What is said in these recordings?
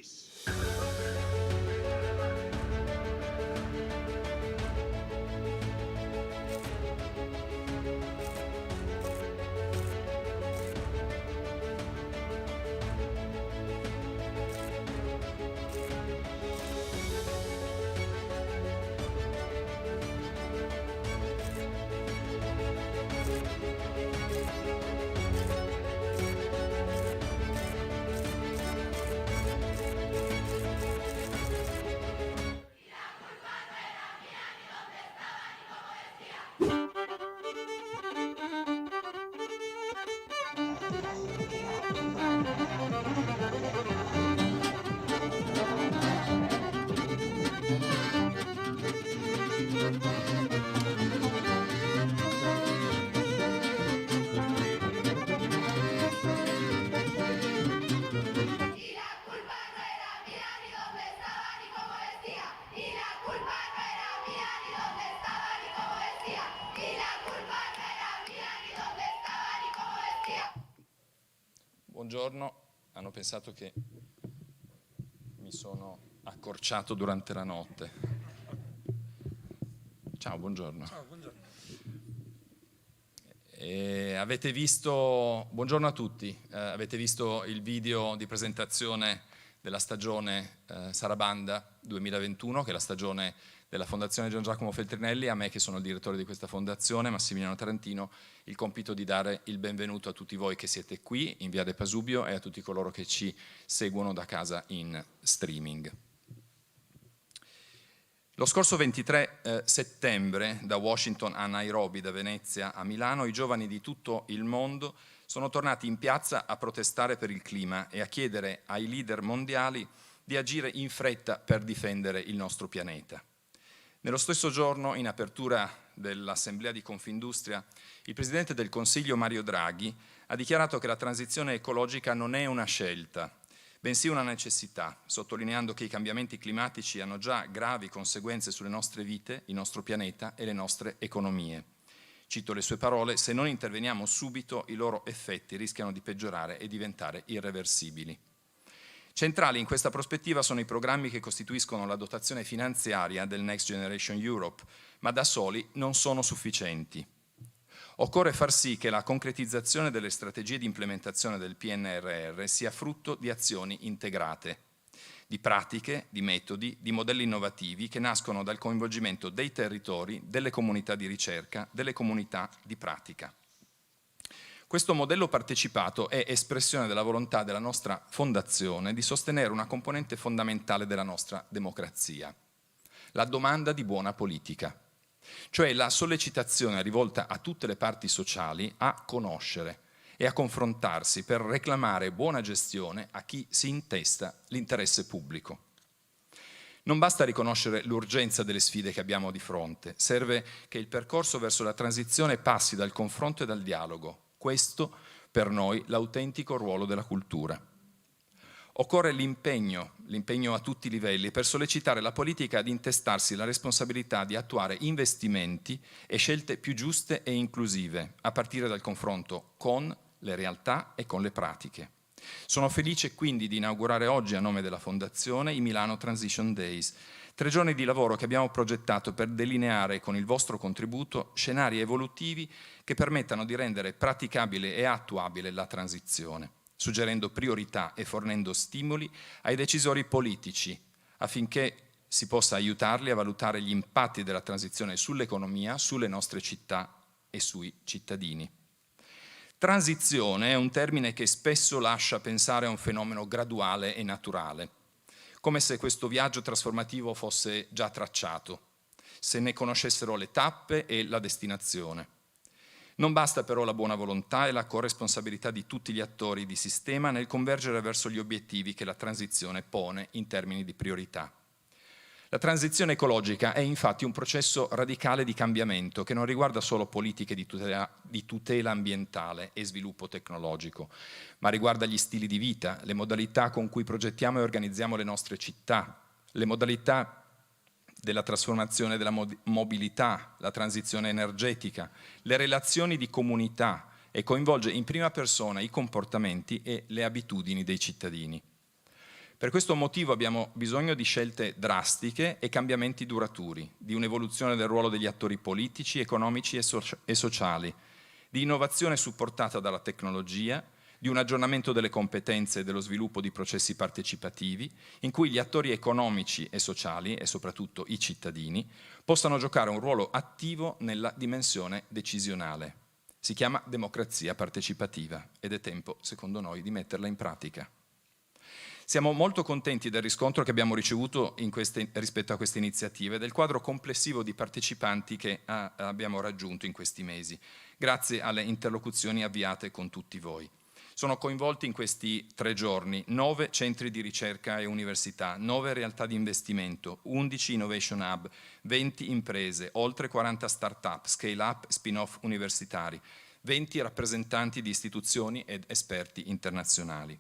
Days. Buongiorno, hanno pensato che mi sono accorciato durante la notte. Ciao, buongiorno. Ciao, buongiorno. Avete visto, buongiorno a tutti, avete visto il video di presentazione della stagione Assolombarda 2021, che è la stagione della Fondazione Giacomo Feltrinelli. A me, che sono il direttore di questa fondazione, Massimiliano Tarantino, il compito di dare il benvenuto a tutti voi che siete qui in via De Pasubio e a tutti coloro che ci seguono da casa in streaming. Lo scorso 23 settembre, da Washington a Nairobi, da Venezia a Milano, i giovani di tutto il mondo sono tornati in piazza a protestare per il clima e a chiedere ai leader mondiali di agire in fretta per difendere il nostro pianeta. Nello stesso giorno, in apertura dell'Assemblea di Confindustria, il Presidente del Consiglio Mario Draghi ha dichiarato che la transizione ecologica non è una scelta, bensì una necessità, sottolineando che i cambiamenti climatici hanno già gravi conseguenze sulle nostre vite, il nostro pianeta e le nostre economie. Cito le sue parole: se non interveniamo subito, i loro effetti rischiano di peggiorare e diventare irreversibili. Centrali in questa prospettiva sono i programmi che costituiscono la dotazione finanziaria del Next Generation Europe, ma da soli non sono sufficienti. Occorre far sì che la concretizzazione delle strategie di implementazione del PNRR sia frutto di azioni integrate, di pratiche, di metodi, di modelli innovativi che nascono dal coinvolgimento dei territori, delle comunità di ricerca, delle comunità di pratica. Questo modello partecipato è espressione della volontà della nostra fondazione di sostenere una componente fondamentale della nostra democrazia, la domanda di buona politica, cioè la sollecitazione rivolta a tutte le parti sociali a conoscere e a confrontarsi per reclamare buona gestione a chi si intesta l'interesse pubblico. Non basta riconoscere l'urgenza delle sfide che abbiamo di fronte, serve che il percorso verso la transizione passi dal confronto e dal dialogo. Questo per noi l'autentico ruolo della cultura. Occorre l'impegno a tutti i livelli per sollecitare la politica ad intestarsi la responsabilità di attuare investimenti e scelte più giuste e inclusive, a partire dal confronto con le realtà e con le pratiche. Sono felice quindi di inaugurare oggi, a nome della Fondazione, i Milano Transition Days, 3 giorni di lavoro che abbiamo progettato per delineare con il vostro contributo scenari evolutivi che permettano di rendere praticabile e attuabile la transizione, suggerendo priorità e fornendo stimoli ai decisori politici affinché si possa aiutarli a valutare gli impatti della transizione sull'economia, sulle nostre città e sui cittadini. Transizione è un termine che spesso lascia pensare a un fenomeno graduale e naturale, come se questo viaggio trasformativo fosse già tracciato, se ne conoscessero le tappe e la destinazione. Non basta però la buona volontà e la corresponsabilità di tutti gli attori di sistema nel convergere verso gli obiettivi che la transizione pone in termini di priorità. La transizione ecologica è infatti un processo radicale di cambiamento che non riguarda solo politiche di tutela ambientale e sviluppo tecnologico, ma riguarda gli stili di vita, le modalità con cui progettiamo e organizziamo le nostre città, le modalità della trasformazione della mobilità, la transizione energetica, le relazioni di comunità e coinvolge in prima persona i comportamenti e le abitudini dei cittadini. Per questo motivo abbiamo bisogno di scelte drastiche e cambiamenti duraturi, di un'evoluzione del ruolo degli attori politici, economici e sociali, di innovazione supportata dalla tecnologia, di un aggiornamento delle competenze e dello sviluppo di processi partecipativi, in cui gli attori economici e sociali, e soprattutto i cittadini, possano giocare un ruolo attivo nella dimensione decisionale. Si chiama democrazia partecipativa ed è tempo, secondo noi, di metterla in pratica. Siamo molto contenti del riscontro che abbiamo ricevuto rispetto a queste iniziative e del quadro complessivo di partecipanti che abbiamo raggiunto in questi mesi, grazie alle interlocuzioni avviate con tutti voi. Sono coinvolti in questi 3 giorni 9 centri di ricerca e università, 9 realtà di investimento, 11 innovation hub, 20 imprese, oltre 40 start-up, scale-up, spin-off universitari, 20 rappresentanti di istituzioni ed esperti internazionali.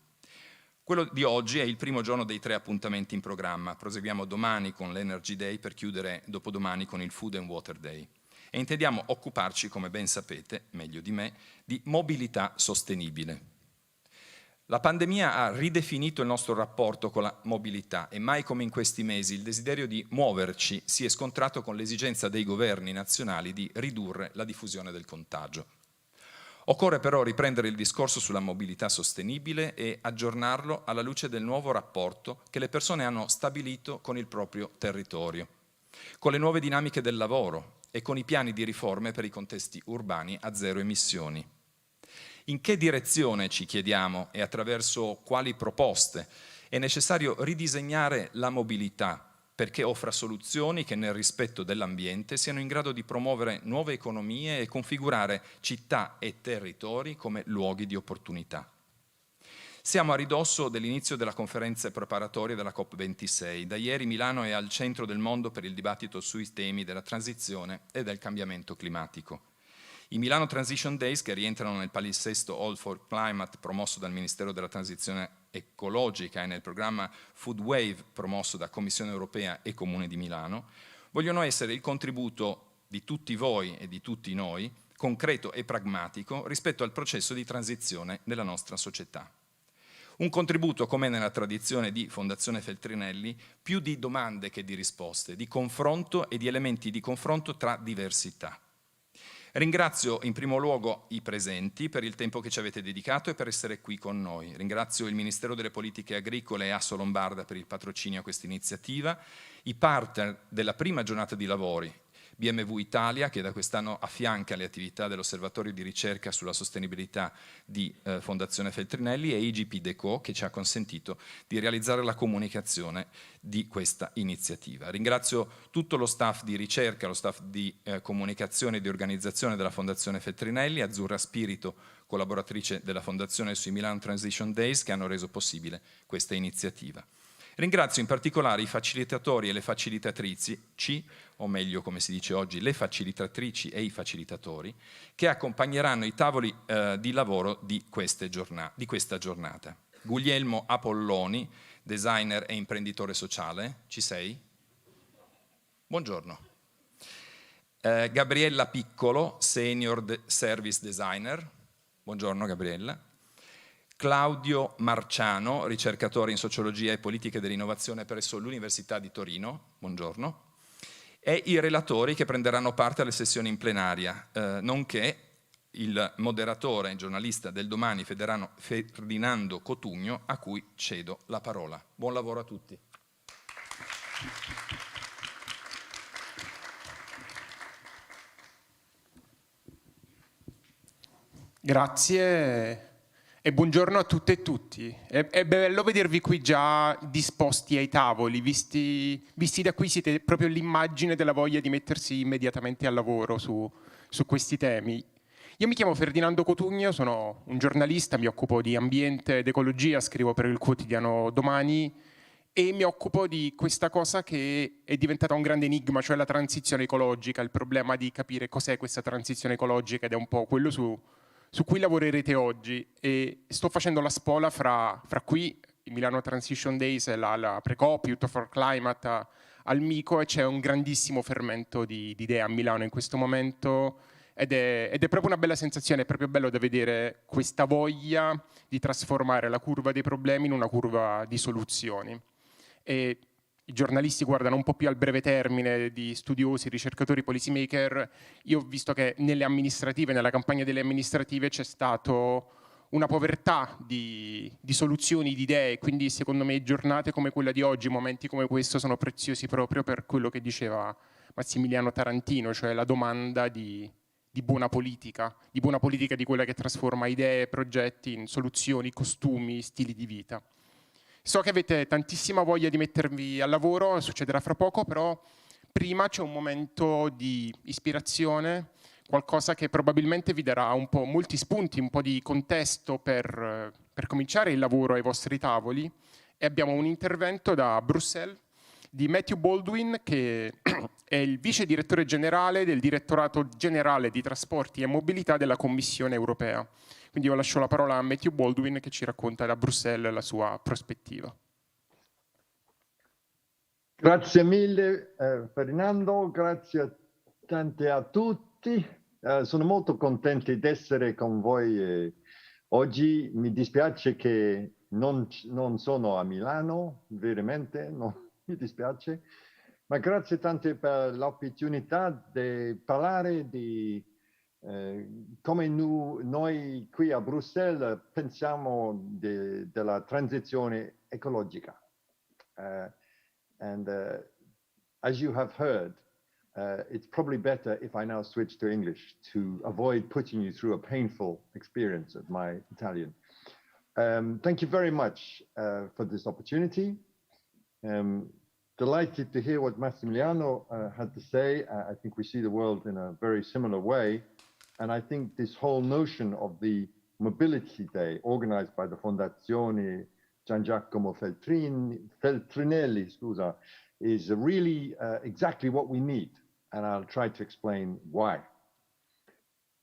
Quello di oggi è il primo giorno dei 3 appuntamenti in programma. Proseguiamo domani con l'Energy Day per chiudere dopodomani con il Food and Water Day. E intendiamo occuparci, come ben sapete, meglio di me, di mobilità sostenibile. La pandemia ha ridefinito il nostro rapporto con la mobilità e mai come in questi mesi il desiderio di muoverci si è scontrato con l'esigenza dei governi nazionali di ridurre la diffusione del contagio. Occorre però riprendere il discorso sulla mobilità sostenibile e aggiornarlo alla luce del nuovo rapporto che le persone hanno stabilito con il proprio territorio, con le nuove dinamiche del lavoro e con i piani di riforme per i contesti urbani a 0 emissioni. In che direzione, ci chiediamo, e attraverso quali proposte è necessario ridisegnare la mobilità perché offra soluzioni che nel rispetto dell'ambiente siano in grado di promuovere nuove economie e configurare città e territori come luoghi di opportunità. Siamo a ridosso dell'inizio della conferenza preparatoria della COP26. Da ieri Milano è al centro del mondo per il dibattito sui temi della transizione e del cambiamento climatico. I Milano Transition Days, che rientrano nel palinsesto All for Climate promosso dal Ministero della Transizione Ecologica e nel programma Food Wave promosso da Commissione Europea e Comune di Milano, vogliono essere il contributo di tutti voi e di tutti noi, concreto e pragmatico, rispetto al processo di transizione della nostra società. Un contributo, come nella tradizione di Fondazione Feltrinelli, più di domande che di risposte, di confronto e di elementi di confronto tra diversità. Ringrazio in primo luogo i presenti per il tempo che ci avete dedicato e per essere qui con noi. Ringrazio il Ministero delle Politiche Agricole e Assolombarda per il patrocinio a questa iniziativa, i partner della prima giornata di lavori, BMW Italia, che da quest'anno affianca le attività dell'Osservatorio di ricerca sulla sostenibilità di Fondazione Feltrinelli, e IGP Decaux, che ci ha consentito di realizzare la comunicazione di questa iniziativa. Ringrazio tutto lo staff di ricerca, lo staff di comunicazione e di organizzazione della Fondazione Feltrinelli, Azzurra Spirito, collaboratrice della Fondazione sui Milano Transition Days, che hanno reso possibile questa iniziativa. Ringrazio in particolare i facilitatori e le facilitatrici, o meglio come si dice oggi, le facilitatrici e i facilitatori, che accompagneranno i tavoli di lavoro di questa giornata. Guglielmo Apolloni, designer e imprenditore sociale, ci sei? Buongiorno. Gabriella Piccolo, senior service designer, buongiorno Gabriella. Claudio Marciano, ricercatore in sociologia e politiche dell'innovazione presso l'Università di Torino, buongiorno, e i relatori che prenderanno parte alle sessioni in plenaria, nonché il moderatore e giornalista del Domani Ferdinando Cotugno, a cui cedo la parola. Buon lavoro a tutti. Grazie. E buongiorno a tutte e tutti. È bello vedervi qui già disposti ai tavoli, visti da qui siete proprio l'immagine della voglia di mettersi immediatamente al lavoro su questi temi. Io mi chiamo Ferdinando Cotugno, sono un giornalista, mi occupo di ambiente ed ecologia, scrivo per il quotidiano Domani e mi occupo di questa cosa che è diventata un grande enigma, cioè la transizione ecologica, il problema di capire cos'è questa transizione ecologica, ed è un po' quello su cui lavorerete oggi. E sto facendo la spola fra qui, il Milano Transition Days e la Pre-COP, Youth for Climate al Mico, e c'è un grandissimo fermento di idee a Milano in questo momento, ed è proprio una bella sensazione, è proprio bello da vedere questa voglia di trasformare la curva dei problemi in una curva di soluzioni. E i giornalisti guardano un po' più al breve termine, di studiosi, ricercatori, policy maker. Io ho visto che nelle amministrative, nella campagna delle amministrative c'è stato una povertà di soluzioni, di idee, quindi secondo me giornate come quella di oggi, momenti come questo sono preziosi proprio per quello che diceva Massimiliano Tarantino, cioè la domanda di buona politica di quella che trasforma idee, progetti in soluzioni, costumi, stili di vita. So che avete tantissima voglia di mettervi al lavoro, succederà fra poco, però prima c'è un momento di ispirazione, qualcosa che probabilmente vi darà un po' molti spunti, un po' di contesto per cominciare il lavoro ai vostri tavoli. E abbiamo un intervento da Bruxelles di Matthew Baldwin, che è il vice direttore generale del Direttorato Generale di Trasporti e Mobilità della Commissione europea. Quindi io lascio la parola a Matthew Baldwin che ci racconta da Bruxelles la sua prospettiva. Grazie mille Ferdinando, grazie tante a tutti. Sono molto contento di essere con voi oggi. Mi dispiace che non sono a Milano, veramente, no, mi dispiace. Ma grazie tante per l'opportunità di parlare di come noi qui a Bruxelles pensiamo della transizione ecologica. As you have heard, it's probably better if I now switch to English to avoid putting you through a painful experience of my Italian. Thank you very much for this opportunity. Delighted to hear what Massimiliano had to say. I think we see the world in a very similar way. And I think this whole notion of the Mobility Day organized by the Fondazione Giangiacomo Feltrinelli, scusa, is really exactly what we need. And I'll try to explain why.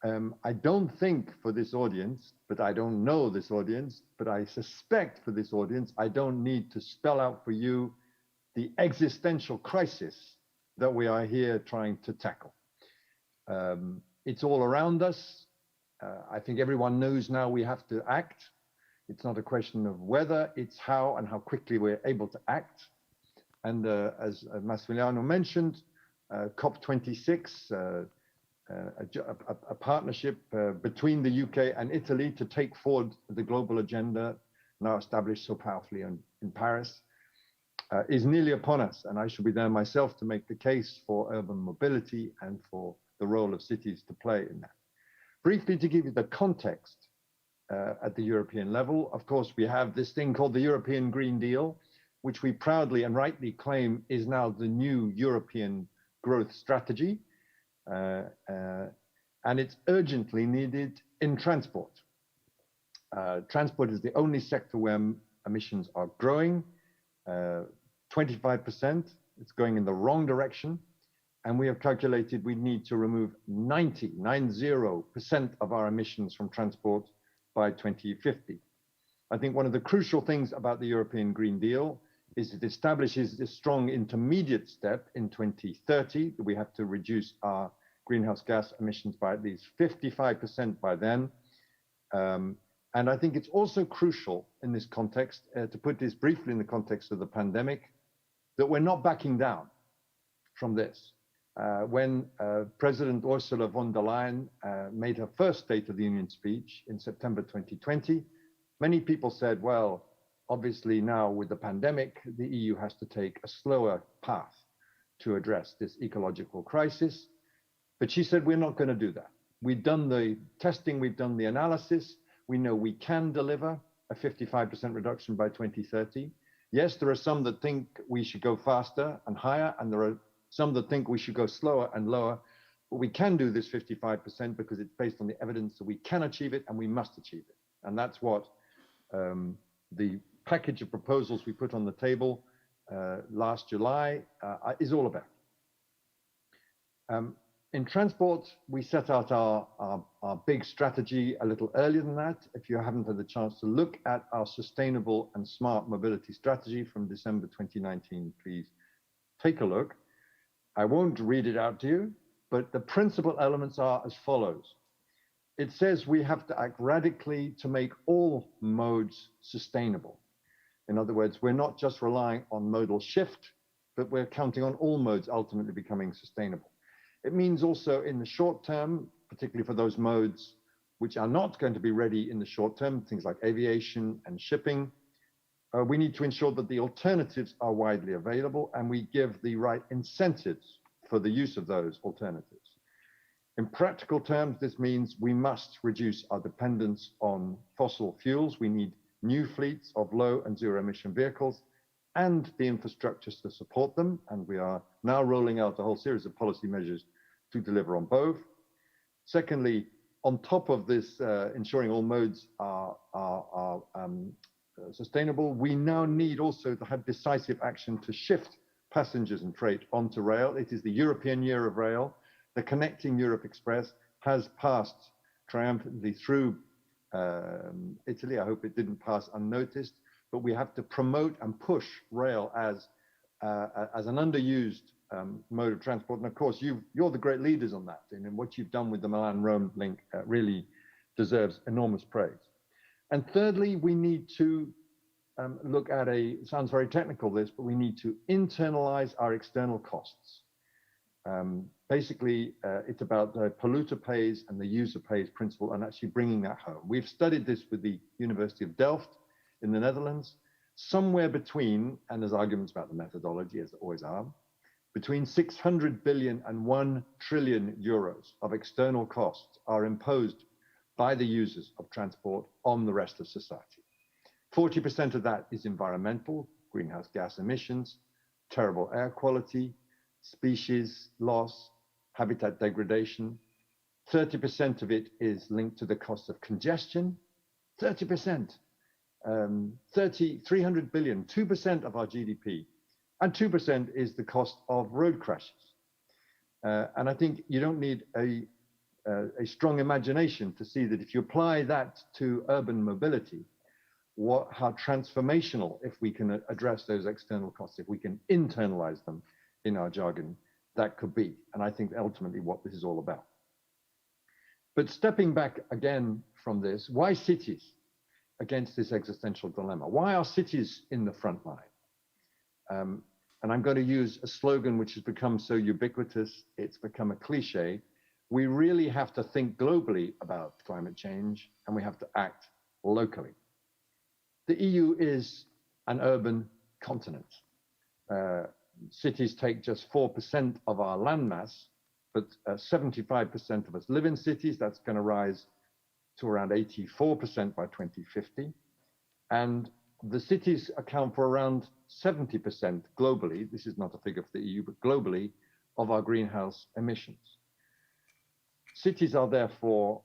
I don't think for this audience, but I don't know this audience, but I suspect for this audience, I don't need to spell out for you the existential crisis that we are here trying to tackle. It's all around us. I think everyone knows now we have to act. It's not a question of whether, it's how and how quickly we're able to act. And as Massimiliano mentioned, COP26, a partnership between the UK and Italy to take forward the global agenda now established so powerfully in Paris, is nearly upon us. And I shall be there myself to make the case for urban mobility and for the role of cities to play in that. Briefly, to give you the context at the European level, of course, we have this thing called the European Green Deal, which we proudly and rightly claim is now the new European growth strategy. And it's urgently needed in transport. Transport is the only sector where emissions are growing, 25%. It's going in the wrong direction. And we have calculated we need to remove 90% of our emissions from transport by 2050. I think one of the crucial things about the European Green Deal is it establishes this strong intermediate step in 2030 that we have to reduce our greenhouse gas emissions by at least 55% by then. And I think it's also crucial in this context, to put this briefly in the context of the pandemic, that we're not backing down from this. When President Ursula von der Leyen made her first State of the Union speech in September 2020, many people said, well, obviously now with the pandemic, the EU has to take a slower path to address this ecological crisis. But she said, we're not going to do that. We've done the testing, we've done the analysis. We know we can deliver a 55% reduction by 2030. Yes, there are some that think we should go faster and higher, and there are some that think we should go slower and lower. But we can do this 55% because it's based on the evidence that we can achieve it and we must achieve it. And that's what the package of proposals we put on the table last July is all about. In transport, we set out our big strategy a little earlier than that. If you haven't had the chance to look at our sustainable and smart mobility strategy from December 2019, please take a look. I won't read it out to you, but the principal elements are as follows. It says we have to act radically to make all modes sustainable. In other words, we're not just relying on modal shift, but we're counting on all modes ultimately becoming sustainable. It means also in the short term, particularly for those modes which are not going to be ready in the short term, things like aviation and shipping, we need to ensure that the alternatives are widely available and we give the right incentives for the use of those alternatives. In practical terms, this means we must reduce our dependence on fossil fuels. We need new fleets of low and zero emission vehicles and the infrastructures to support them. And we are now rolling out a whole series of policy measures to deliver on both. Secondly, on top of this, ensuring all modes are sustainable, we now need also to have decisive action to shift passengers and freight onto rail. It is the European Year of Rail. The Connecting Europe Express has passed triumphantly through Italy. I hope it didn't pass unnoticed, but we have to promote and push rail as an underused mode of transport. And of course, you're the great leaders on that. And what you've done with the Milan-Rome link really deserves enormous praise. And thirdly, we need to look at it sounds very technical this, but we need to internalize our external costs. Basically, it's about the polluter pays and the user pays principle and actually bringing that home. We've studied this with the University of Delft in the Netherlands, somewhere between, and there's arguments about the methodology as there always are, between 600 billion and 1 trillion euros of external costs are imposed by the users of transport on the rest of society. 40% of that is environmental, greenhouse gas emissions, terrible air quality, species loss, habitat degradation. 30% of it is linked to the cost of congestion. 30%, 300 billion, 2% of our GDP. And 2% is the cost of road crashes. And I think you don't need a strong imagination to see that if you apply that to urban mobility, how transformational, if we can address those external costs, if we can internalize them in our jargon, that could be. And I think ultimately what this is all about. But stepping back again from this, why cities against this existential dilemma? Why are cities in the front line? And I'm going to use a slogan which has become so ubiquitous, it's become a cliche. We really have to think globally about climate change and we have to act locally. The EU is an urban continent. Cities take just 4% of our landmass, but 75% of us live in cities. That's going to rise to around 84% by 2050. And the cities account for around 70% globally, this is not a figure for the EU, but globally, of our greenhouse emissions. Cities are therefore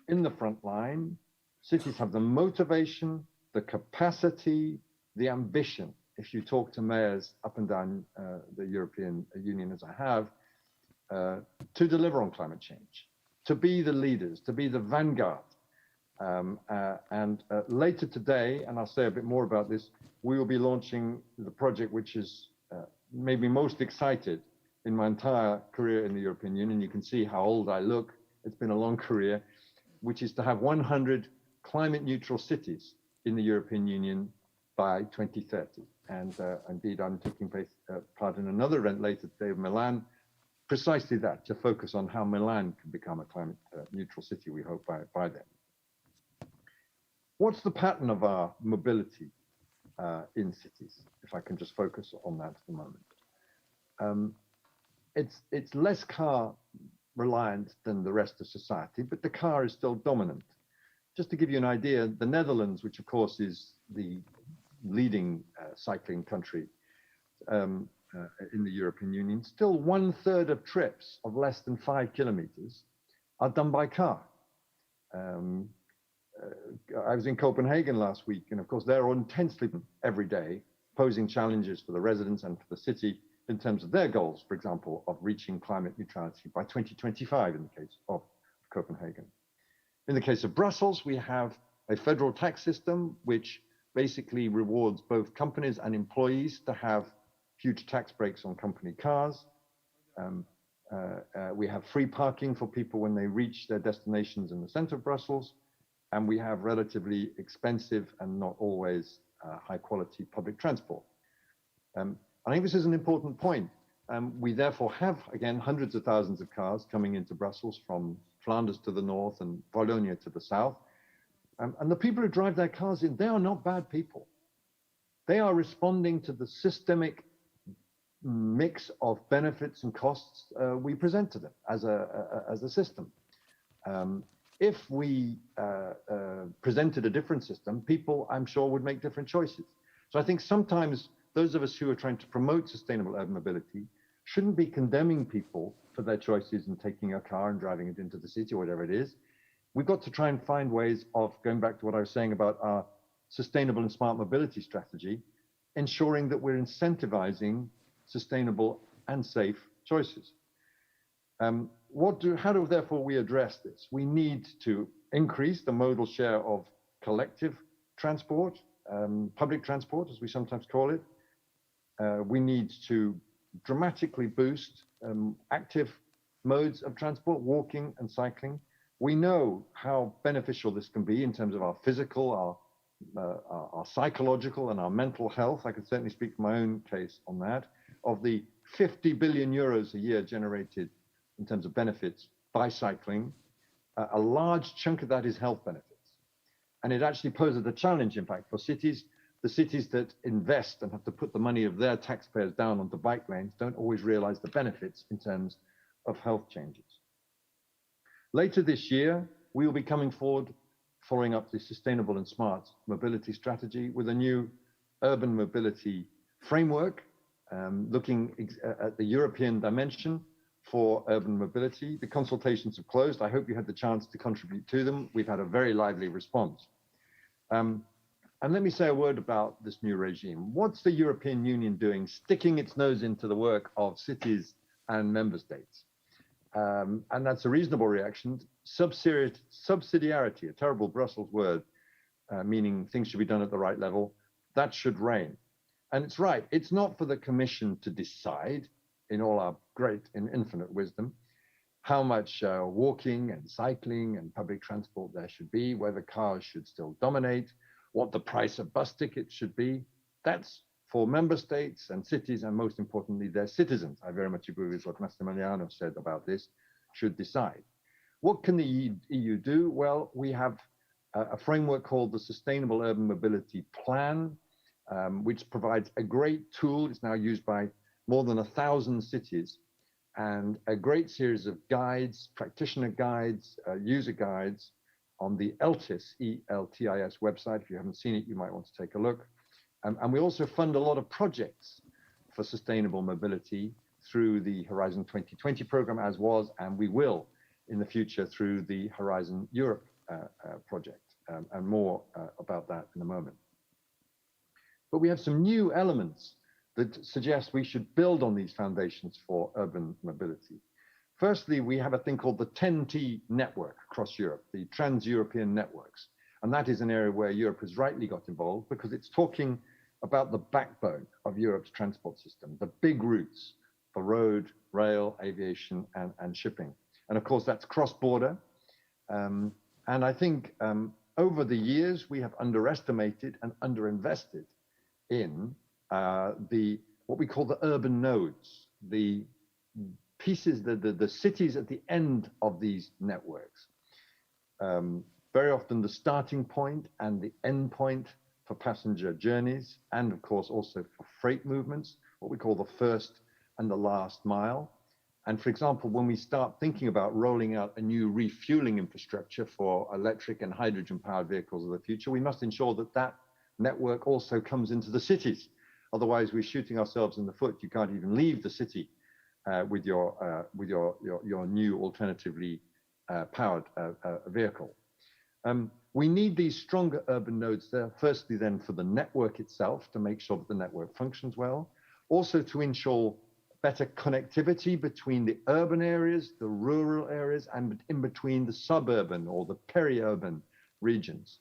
in the front line. Cities have the motivation, the capacity, the ambition. If you talk to mayors up and down the European Union, as I have, to deliver on climate change, to be the leaders, to be the vanguard. And later today, and I'll say a bit more about this, we will be launching the project which has made me most excited in my entire career in the European Union. You can see how old I look. It's been a long career, which is to have 100 climate neutral cities in the European Union by 2030. And indeed, I'm taking part in another event later today in Milan, precisely that, to focus on how Milan can become a climate neutral city, we hope, by then. What's the pattern of our mobility in cities, if I can just focus on that for a moment? It's less car reliant than the rest of society, but the car is still dominant. Just to give you an idea, the Netherlands, which of course is the leading cycling country in the European Union, still 1/3 of trips of less than 5 kilometers are done by car. I was in Copenhagen last week, and of course they're intensely every day, posing challenges for the residents and for the city in terms of their goals, for example, of reaching climate neutrality by 2025 in the case of Copenhagen. In the case of Brussels, we have a federal tax system which basically rewards both companies and employees to have huge tax breaks on company cars. We have free parking for people when they reach their destinations in the center of Brussels, and we have relatively expensive and not always high quality public transport. I think this is an important point. We therefore have, again, hundreds of thousands of cars coming into Brussels from Flanders to the north and Wallonia to the south. And the people who drive their cars in, they are not bad people. They are responding to the systemic mix of benefits and costs we present to them as a system. If we presented a different system, people, I'm sure, would make different choices. So I think sometimes those of us who are trying to promote sustainable urban mobility shouldn't be condemning people for their choices in taking a car and driving it into the city or whatever it is. We've got to try and find ways of, going back to what I was saying about our sustainable and smart mobility strategy, ensuring that we're incentivizing sustainable and safe choices. How do therefore we address this? We need to increase the modal share of collective transport, public transport, as we sometimes call it. We need to dramatically boost active modes of transport, walking and cycling. We know how beneficial this can be in terms of our physical, our psychological, and our mental health. I can certainly speak from my own case on that. Of the 50 billion euros a year generated in terms of benefits by cycling, a large chunk of that is health benefits. And it actually poses a challenge, in fact, for cities. The cities that invest and have to put the money of their taxpayers down onto bike lanes don't always realize the benefits in terms of health changes. Later this year, we will be coming forward, following up the sustainable and smart mobility strategy with a new urban mobility framework, looking at the European dimension for urban mobility. The consultations have closed. I hope you had the chance to contribute to them. We've had a very lively response. And let me say a word about this new regime. What's the European Union doing, sticking its nose into the work of cities and member states? And that's a reasonable reaction. Subsidiarity, a terrible Brussels word, meaning things should be done at the right level, that should reign. And it's right, it's not for the Commission to decide, in all our great and infinite wisdom, how much walking and cycling and public transport there should be, whether cars should still dominate, what the price of bus tickets should be. That's for member states and cities, and most importantly, their citizens. I very much agree with what Massimiliano said about this, should decide. What can the EU do? Well, we have a framework called the Sustainable Urban Mobility Plan, which provides a great tool. It's now used by more than 1,000 cities, and a great series of guides, practitioner guides, user guides on the ELTIS, E-L-T-I-S website. If you haven't seen it, you might want to take a look. And we also fund a lot of projects for sustainable mobility through the Horizon 2020 program, as was, and we will in the future through the Horizon Europe project, and more about that in a moment. But we have some new elements that suggest we should build on these foundations for urban mobility. Firstly, we have a thing called the 10T network across Europe, the trans-European networks. And that is an area where Europe has rightly got involved because it's talking about the backbone of Europe's transport system, the big routes for road, rail, aviation, and shipping. And of course, that's cross-border. And I think over the years, we have underestimated and underinvested in what we call the urban nodes, the pieces, the cities at the end of these networks. Very often the starting point and the end point for passenger journeys, and of course also for freight movements, what we call the first and the last mile. And for example, when we start thinking about rolling out a new refueling infrastructure for electric and hydrogen powered vehicles of the future, we must ensure that that network also comes into the cities. Otherwise, we're shooting ourselves in the foot. You can't even leave the city with your new alternatively powered vehicle. We need these stronger urban nodes there, firstly then for the network itself, to make sure that the network functions well, also to ensure better connectivity between the urban areas, the rural areas, and in between the suburban or the peri-urban regions.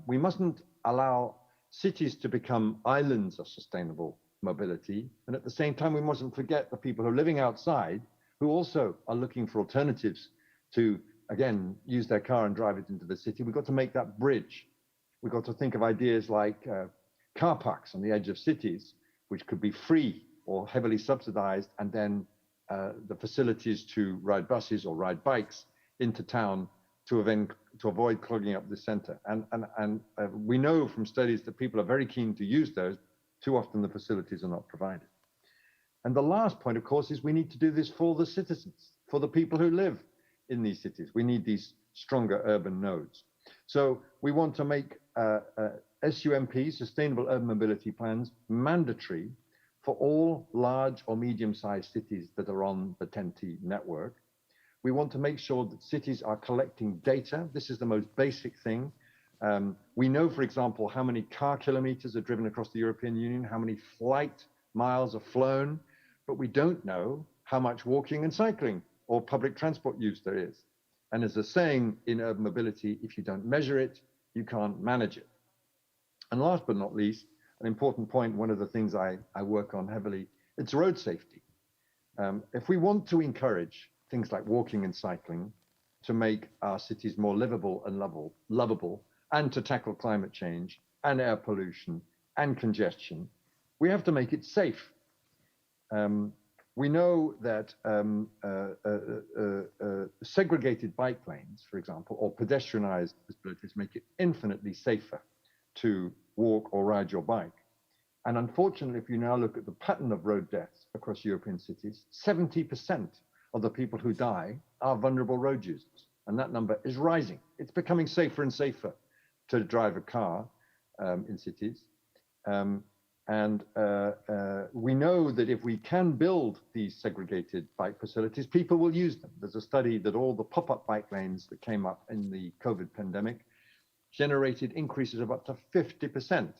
We mustn't allow cities to become islands of sustainable mobility, and at the same time, we mustn't forget the people who are living outside, who also are looking for alternatives to, again, use their car and drive it into the city. We've got to make that bridge. We've got to think of ideas like car parks on the edge of cities, which could be free or heavily subsidized, and then the facilities to ride buses or ride bikes into town to avoid clogging up the center. And we know from studies that people are very keen to use those. Too often the facilities are not provided. And the last point, of course, is we need to do this for the citizens, for the people who live in these cities. We need these stronger urban nodes. So we want to make SUMP, Sustainable Urban Mobility Plans, mandatory for all large or medium-sized cities that are on the TEN-T network. We want to make sure that cities are collecting data. This is the most basic thing. We know, for example, how many car kilometers are driven across the European Union, how many flight miles are flown, but we don't know how much walking and cycling or public transport use there is. And as a saying in urban mobility, if you don't measure it, you can't manage it. And last but not least, an important point, one of the things I work on heavily, it's road safety. If we want to encourage things like walking and cycling to make our cities more livable and lovable, and to tackle climate change and air pollution and congestion, we have to make it safe. We know that segregated bike lanes, for example, or pedestrianized facilities make it infinitely safer to walk or ride your bike. And unfortunately, if you now look at the pattern of road deaths across European cities, 70% of the people who die are vulnerable road users. And that number is rising. It's becoming safer and safer to drive a car in cities. We know that if we can build these segregated bike facilities, people will use them. There's a study that all the pop-up bike lanes that came up in the COVID pandemic generated increases of up to 50%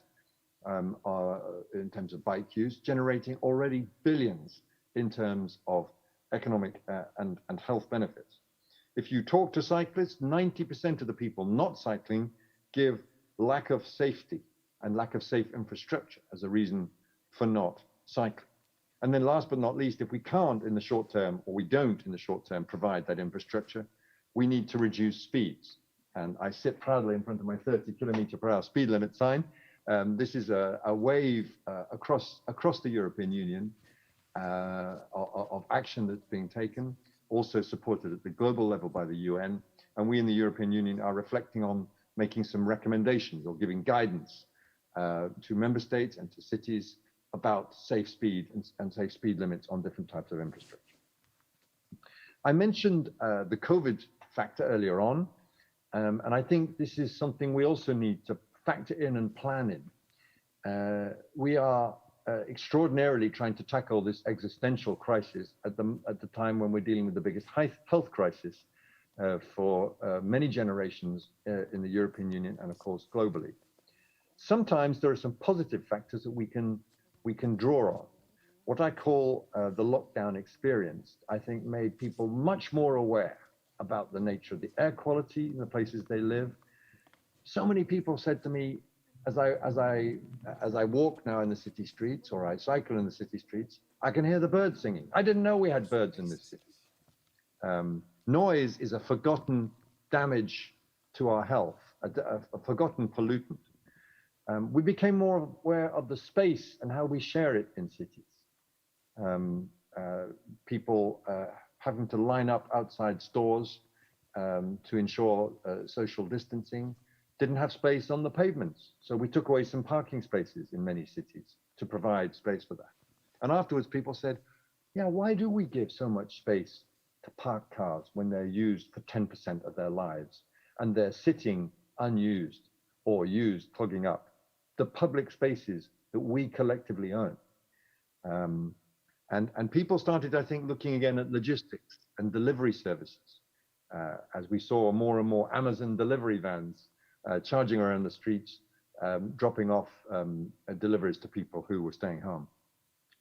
in terms of bike use, generating already billions in terms of economic and health benefits. If you talk to cyclists, 90% of the people not cycling give lack of safety and lack of safe infrastructure as a reason for not cycling. And then last but not least, if we can't in the short term, or we don't in the short term provide that infrastructure, we need to reduce speeds. And I sit proudly in front of my 30km/h speed limit sign. This is a wave across the European Union of action that's being taken, also supported at the global level by the UN. And we in the European Union are reflecting on making some recommendations or giving guidance to member states and to cities about safe speed and safe speed limits on different types of infrastructure. I mentioned the COVID factor earlier on, and I think this is something we also need to factor in and plan in. We are extraordinarily trying to tackle this existential crisis at the time when we're dealing with the biggest health crisis for many generations in the European Union and of course globally. Sometimes there are some positive factors that we can draw on. What I call the lockdown experience, I think made people much more aware about the nature of the air quality in the places they live. So many people said to me, as I walk now in the city streets or I cycle in the city streets, I can hear the birds singing. I didn't know we had birds in this city. Noise is a forgotten damage to our health, a forgotten pollutant. We became more aware of the space and how we share it in cities. People having to line up outside stores to ensure social distancing, didn't have space on the pavements. So we took away some parking spaces in many cities to provide space for that. And afterwards people said, yeah, why do we give so much space to park cars when they're used for 10% of their lives and they're sitting unused or used clogging up the public spaces that we collectively own? And people started, I think, looking again at logistics and delivery services as we saw more and more Amazon delivery vans charging around the streets, dropping off deliveries to people who were staying home.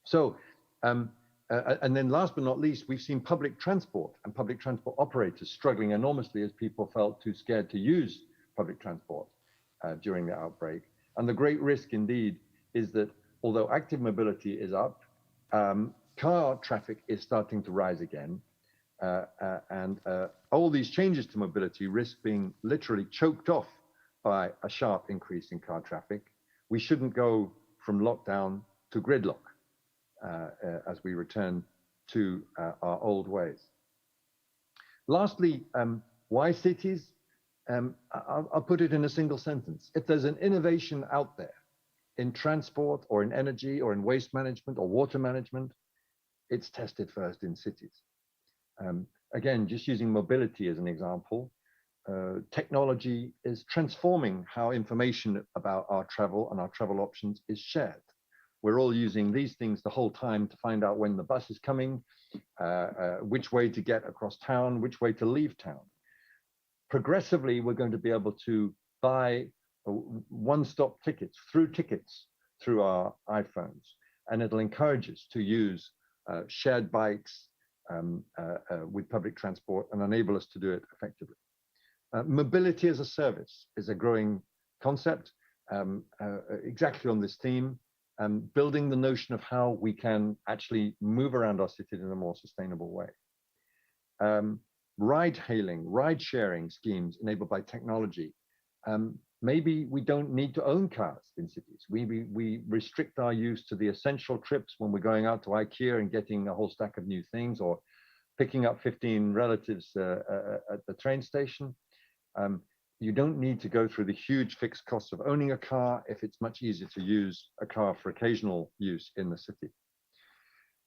So, and then last but not least, we've seen public transport and public transport operators struggling enormously as people felt too scared to use public transport during the outbreak. And the great risk indeed is that although active mobility is up, car traffic is starting to rise again. and all these changes to mobility risk being literally choked off by a sharp increase in car traffic. We shouldn't go from lockdown to gridlock as we return to our old ways. Lastly, why cities? I'll put it in a single sentence. If there's an innovation out there in transport or in energy or in waste management or water management, it's tested first in cities. Again, just using mobility as an example, technology is transforming how information about our travel and our travel options is shared. We're all using these things the whole time to find out when the bus is coming, which way to get across town, which way to leave town. Progressively, we're going to be able to buy one-stop tickets through our iPhones, and it'll encourage us to use shared bikes with public transport and enable us to do it effectively. Mobility as a service is a growing concept, exactly on this theme, building the notion of how we can actually move around our cities in a more sustainable way. Ride-hailing, ride-sharing schemes enabled by technology. Maybe we don't need to own cars in cities. We restrict our use to the essential trips when we're going out to IKEA and getting a whole stack of new things, or picking up 15 relatives at the train station. You don't need to go through the huge fixed costs of owning a car if it's much easier to use a car for occasional use in the city.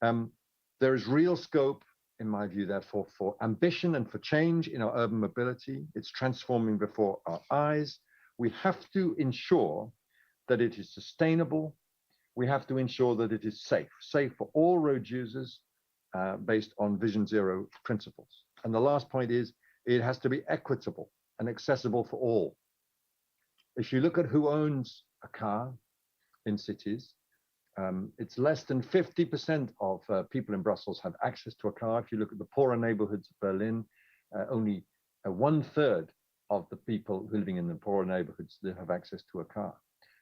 There is real scope, in my view, therefore, for ambition and for change in our urban mobility. It's transforming before our eyes. We have to ensure that it is sustainable. We have to ensure that it is safe for all road users based on Vision Zero principles. And the last point is, it has to be equitable and accessible for all. If you look at who owns a car in cities, it's less than 50% of people in Brussels have access to a car. If you look at the poorer neighborhoods of Berlin, only 1/3 of the people living in the poorer neighborhoods that have access to a car.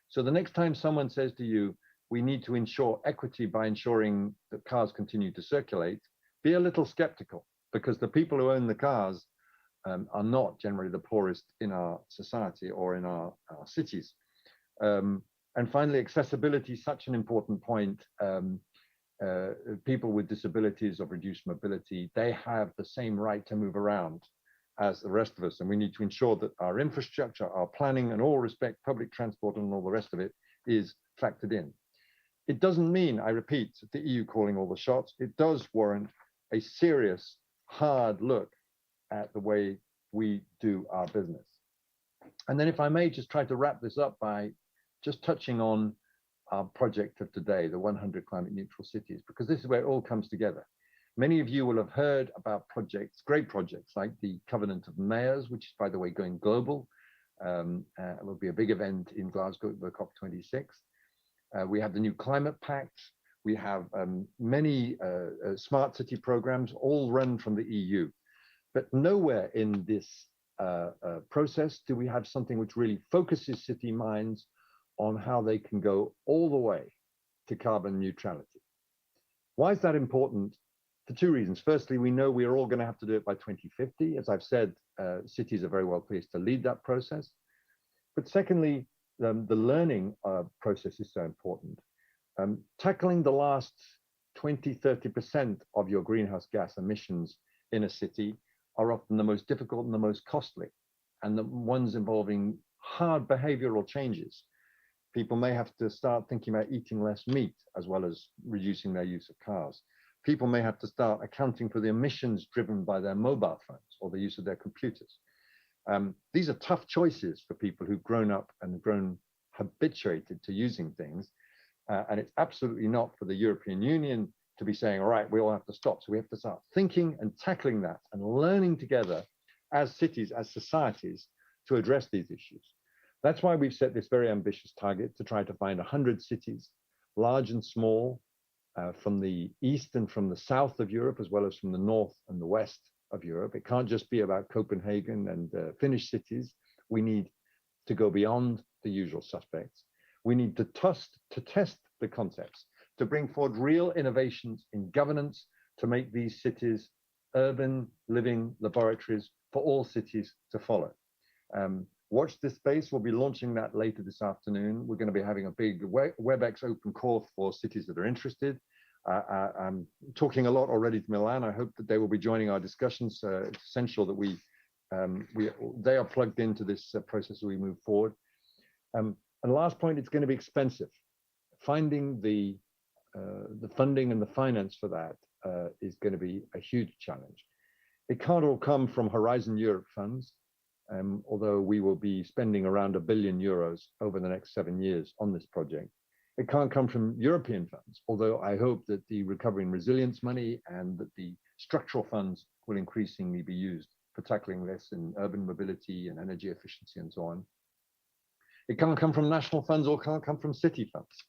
So the next time someone says to you, we need to ensure equity by ensuring that cars continue to circulate, be a little skeptical, because the people who own the cars are not generally the poorest in our society or in our cities. And finally, accessibility is such an important point. People with disabilities or reduced mobility, they have the same right to move around as the rest of us. And we need to ensure that our infrastructure, our planning, and all respect, public transport and all the rest of it is factored in. It doesn't mean, I repeat, the EU calling all the shots. It does warrant a serious, hard look at the way we do our business. And then if I may just try to wrap this up by just touching on our project of today, the 100 climate neutral cities, because this is where it all comes together. Many of you will have heard about projects, great projects like the Covenant of Mayors, which is, by the way, going global. It will be a big event in Glasgow, the COP26. We have the new Climate Pact. We have many smart city programs, all run from the EU. But nowhere in this process do we have something which really focuses city minds on how they can go all the way to carbon neutrality. Why is that important? For two reasons. Firstly, we know we are all going to have to do it by 2050. As I've said, cities are very well placed to lead that process. But secondly, the learning process is so important. Tackling the last 20–30% of your greenhouse gas emissions in a city are often the most difficult and the most costly, and the ones involving hard behavioral changes. People may have to start thinking about eating less meat as well as reducing their use of cars. People may have to start accounting for the emissions driven by their mobile phones or the use of their computers. These are tough choices for people who've grown up and grown habituated to using things. And it's absolutely not for the European Union to be saying, all right, we all have to stop. So we have to start thinking and tackling that and learning together as cities, as societies, to address these issues. That's why we've set this very ambitious target to try to find 100 cities, large and small, from the east and from the south of Europe, as well as from the north and the west of Europe. It can't just be about Copenhagen and Finnish cities. We need to go beyond the usual suspects. We need to test the concepts, to bring forward real innovations in governance, to make these cities urban living laboratories for all cities to follow. Watch this space. We'll be launching that later this afternoon. We're going to be having a big WebEx open call for cities that are interested. I'm talking a lot already to Milan. I hope that they will be joining our discussions. It's essential that they are plugged into this process as we move forward. And last point, it's going to be expensive. Finding the funding and the finance for that is going to be a huge challenge. It can't all come from Horizon Europe funds, although we will be spending around €1 billion over the next 7 years on this project. It can't come from European funds, although I hope that the recovery and resilience money and that the structural funds will increasingly be used for tackling this in urban mobility and energy efficiency and so on. It can't come from national funds or can't come from city funds.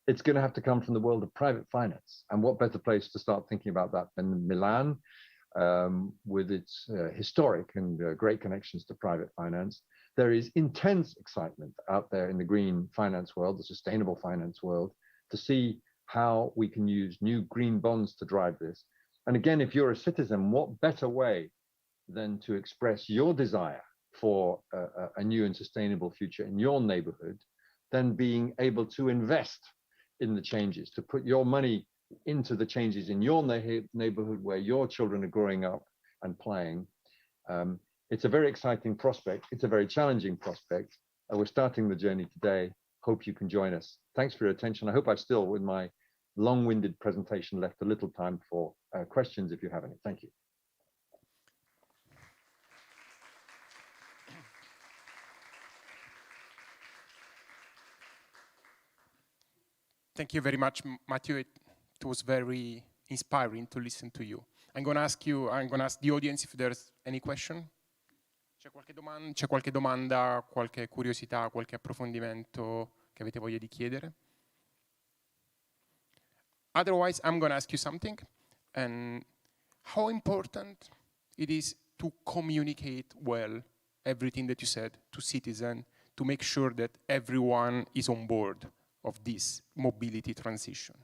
It's going to have to come from the world of private finance. And what better place to start thinking about that than Milan, with its historic and great connections to private finance. There is intense excitement out there in the green finance world, the sustainable finance world, to see how we can use new green bonds to drive this. And again, if you're a citizen, what better way than to express your desire for a new and sustainable future in your neighborhood than being able to invest in the changes, to put your money into the changes in your neighborhood where your children are growing up and playing. It's a very exciting prospect. It's a very challenging prospect. We're starting the journey today. Hope you can join us. Thanks for your attention. I hope I've still, with my long-winded presentation, left a little time for questions if you have any. Thank you. Thank you very much, Matthew. It was very inspiring to listen to you. I'm going to ask the audience if there's any question. C'è qualche domanda, qualche curiosità, qualche approfondimento che avete voglia di chiedere? Otherwise, I'm going to ask you something. And how important it is to communicate well everything that you said to citizens to make sure that everyone is on board of this mobility transition?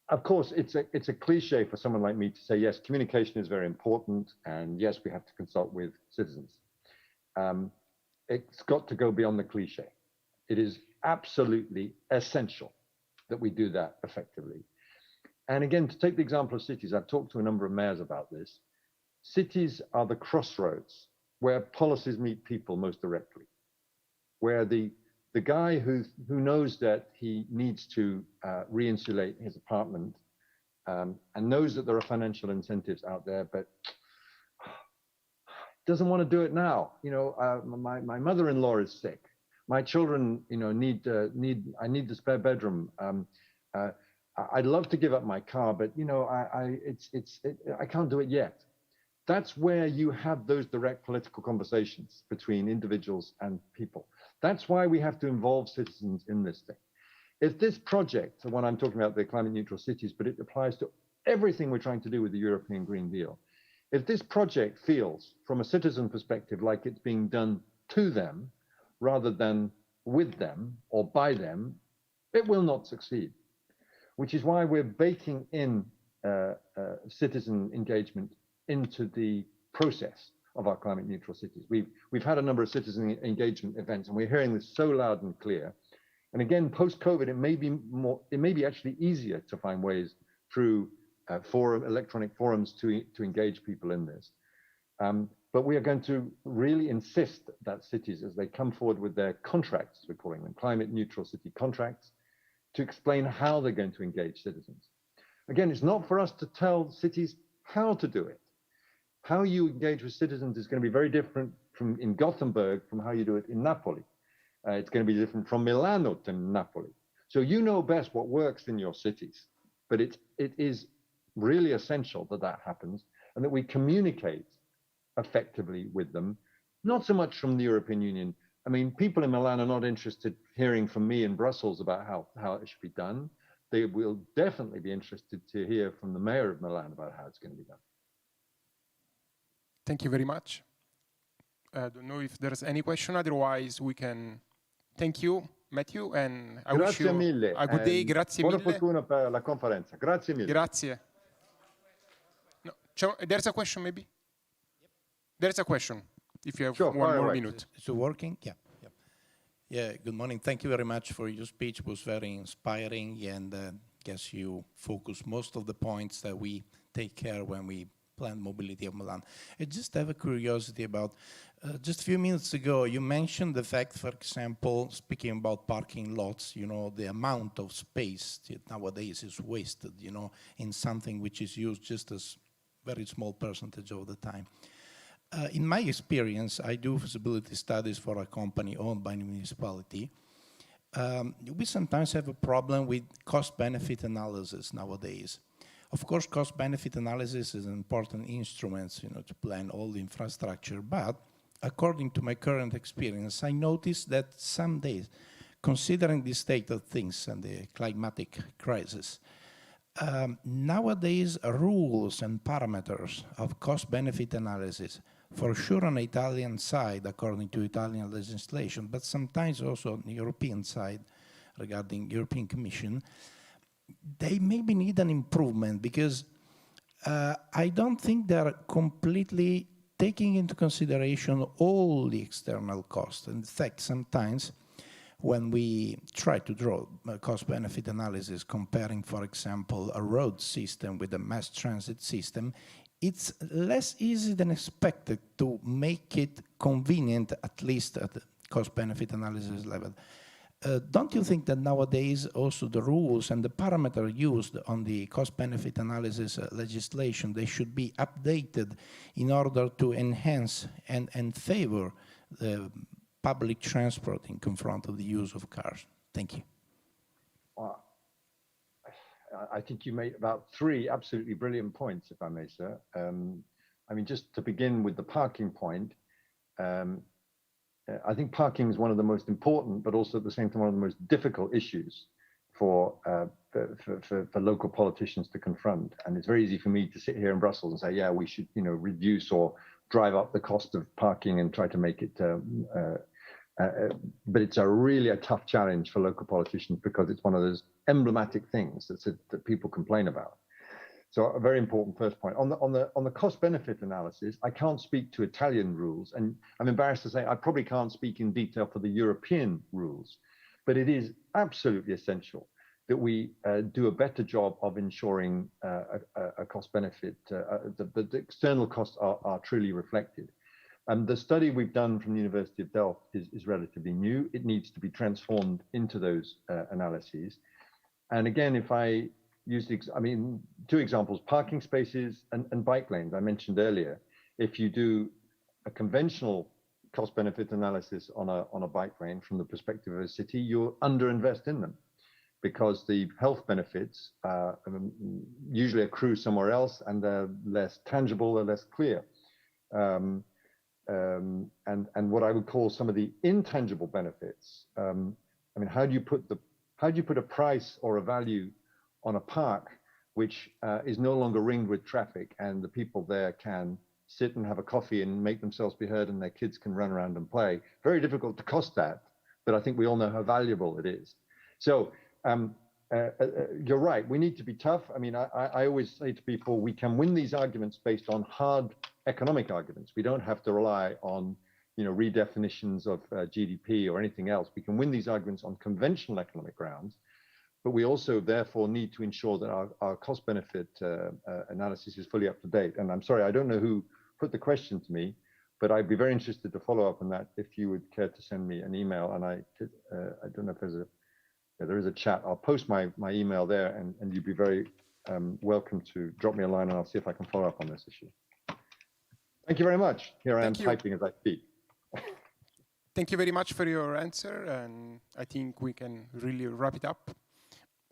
Of course, it's a cliche for someone like me to say, yes, communication is very important, and yes, we have to consult with citizens. It's got to go beyond the cliche. It is absolutely essential that we do that effectively. And again, to take the example of cities, I've talked to a number of mayors about this. Cities are the crossroads where policies meet people most directly, where the guy who knows that he needs to re-insulate his apartment and knows that there are financial incentives out there, but doesn't want to do it now. You know, my mother-in-law is sick. My children, you know, I need the spare bedroom. I'd love to give up my car, but you know, I can't do it yet. That's where you have those direct political conversations between individuals and people. That's why we have to involve citizens in this thing. If this project, when I'm talking about the climate neutral cities, but it applies to everything we're trying to do with the European Green Deal. If this project feels, from a citizen perspective, like it's being done to them rather than with them or by them, it will not succeed. Which is why we're baking in citizen engagement into the process of our climate neutral cities. We've had a number of citizen engagement events, and we're hearing this so loud and clear. And again, post-COVID, it may be actually easier to find ways through electronic forums to engage people in this. But we are going to really insist that cities, as they come forward with their contracts, as we're calling them, climate neutral city contracts, to explain how they're going to engage citizens. Again, it's not for us to tell cities how to do it. How you engage with citizens is going to be very different in Gothenburg from how you do it in Napoli. It's going to be different from Milano to Napoli. So you know best what works in your cities, but it is really essential that that happens and that we communicate effectively with them, not so much from the European Union. I mean, people in Milan are not interested hearing from me in Brussels about how it should be done. They will definitely be interested to hear from the mayor of Milan about how it's going to be done. Thank you very much. I don't know if there's any question. Otherwise, we can thank you, Matthew, and I wish Grazie you mille. a good day. Grazie Buona mille. fortuna per la conferenza. Grazie mille. Grazie. No, there's a question, maybe? There's a question, if you have Sure, one fire more away. minute. Is it working? Yeah. Yeah, good morning. Thank you very much for your speech. It was very inspiring, and I guess you focus most of the points that we take care when we plan mobility of Milan. I just have a curiosity about, just a few minutes ago, you mentioned the fact, for example, speaking about parking lots, you know, the amount of space that nowadays is wasted, you know, in something which is used just as very small percentage of the time. In my experience, I do feasibility studies for a company owned by a municipality. We sometimes have a problem with cost-benefit analysis nowadays. Of course, cost-benefit analysis is an important instrument, you know, to plan all the infrastructure, but according to my current experience, I noticed that some days, considering the state of things and the climatic crisis, nowadays rules and parameters of cost-benefit analysis, for sure on the Italian side, according to Italian legislation, but sometimes also on the European side, regarding European Commission, they maybe need an improvement, because I don't think they're completely taking into consideration all the external costs. In fact, sometimes when we try to draw a cost-benefit analysis comparing, for example, a road system with a mass transit system, it's less easy than expected to make it convenient, at least at the cost-benefit analysis level. Don't you think that nowadays also the rules and the parameter used on the cost-benefit analysis legislation, they should be updated in order to enhance and favor the public transport in confront of the use of cars? Thank you. I think you made about 3 absolutely brilliant points, if I may, sir. I mean, just to begin with the parking point, I think parking is one of the most important, but also at the same time one of the most difficult issues for local politicians to confront. And it's very easy for me to sit here in Brussels and say, yeah, we should, you know, reduce or drive up the cost of parking and try to make it. But it's really a tough challenge for local politicians, because it's one of those emblematic things that people complain about. So a very important first point. On the cost-benefit analysis, I can't speak to Italian rules, and I'm embarrassed to say I probably can't speak in detail for the European rules, but it is absolutely essential that we do a better job of ensuring a cost-benefit, the external costs are truly reflected. The study we've done from the University of Delft is relatively new. It needs to be transformed into those analyses. And again, if I use, 2 examples, parking spaces and bike lanes I mentioned earlier. If you do a conventional cost-benefit analysis on a bike lane from the perspective of a city, you'll underinvest in them, because the health benefits usually accrue somewhere else, and they're less tangible, they're less clear. And what I would call some of the intangible benefits. I mean, how do you put a price or a value on a park which is no longer ringed with traffic, and the people there can sit and have a coffee and make themselves be heard, and their kids can run around and play? Very difficult to cost that, but I think we all know how valuable it is. So you're right, we need to be tough. I mean, I always say to people, we can win these arguments based on hard economic arguments. We don't have to rely on, you know, redefinitions of GDP or anything else. We can win these arguments on conventional economic grounds, but we also therefore need to ensure that our cost-benefit analysis is fully up to date. And I'm sorry, I don't know who put the question to me, but I'd be very interested to follow up on that if you would care to send me an email. And I don't know if there is a chat. I'll post my email there, and you'd be very welcome to drop me a line, and I'll see if I can follow up on this issue. Thank you very much. Here I am typing as I speak. Thank you very much for your answer, and I think we can really wrap it up.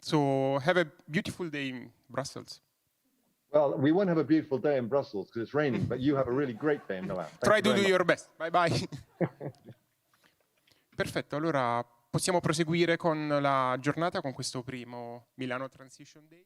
So have a beautiful day in Brussels. Well, we won't have a beautiful day in Brussels because it's raining, but you have a really great day in Milan. Try to do your best. Bye bye. Perfetto, allora possiamo proseguire con la giornata, con questo primo Milano Transition Day.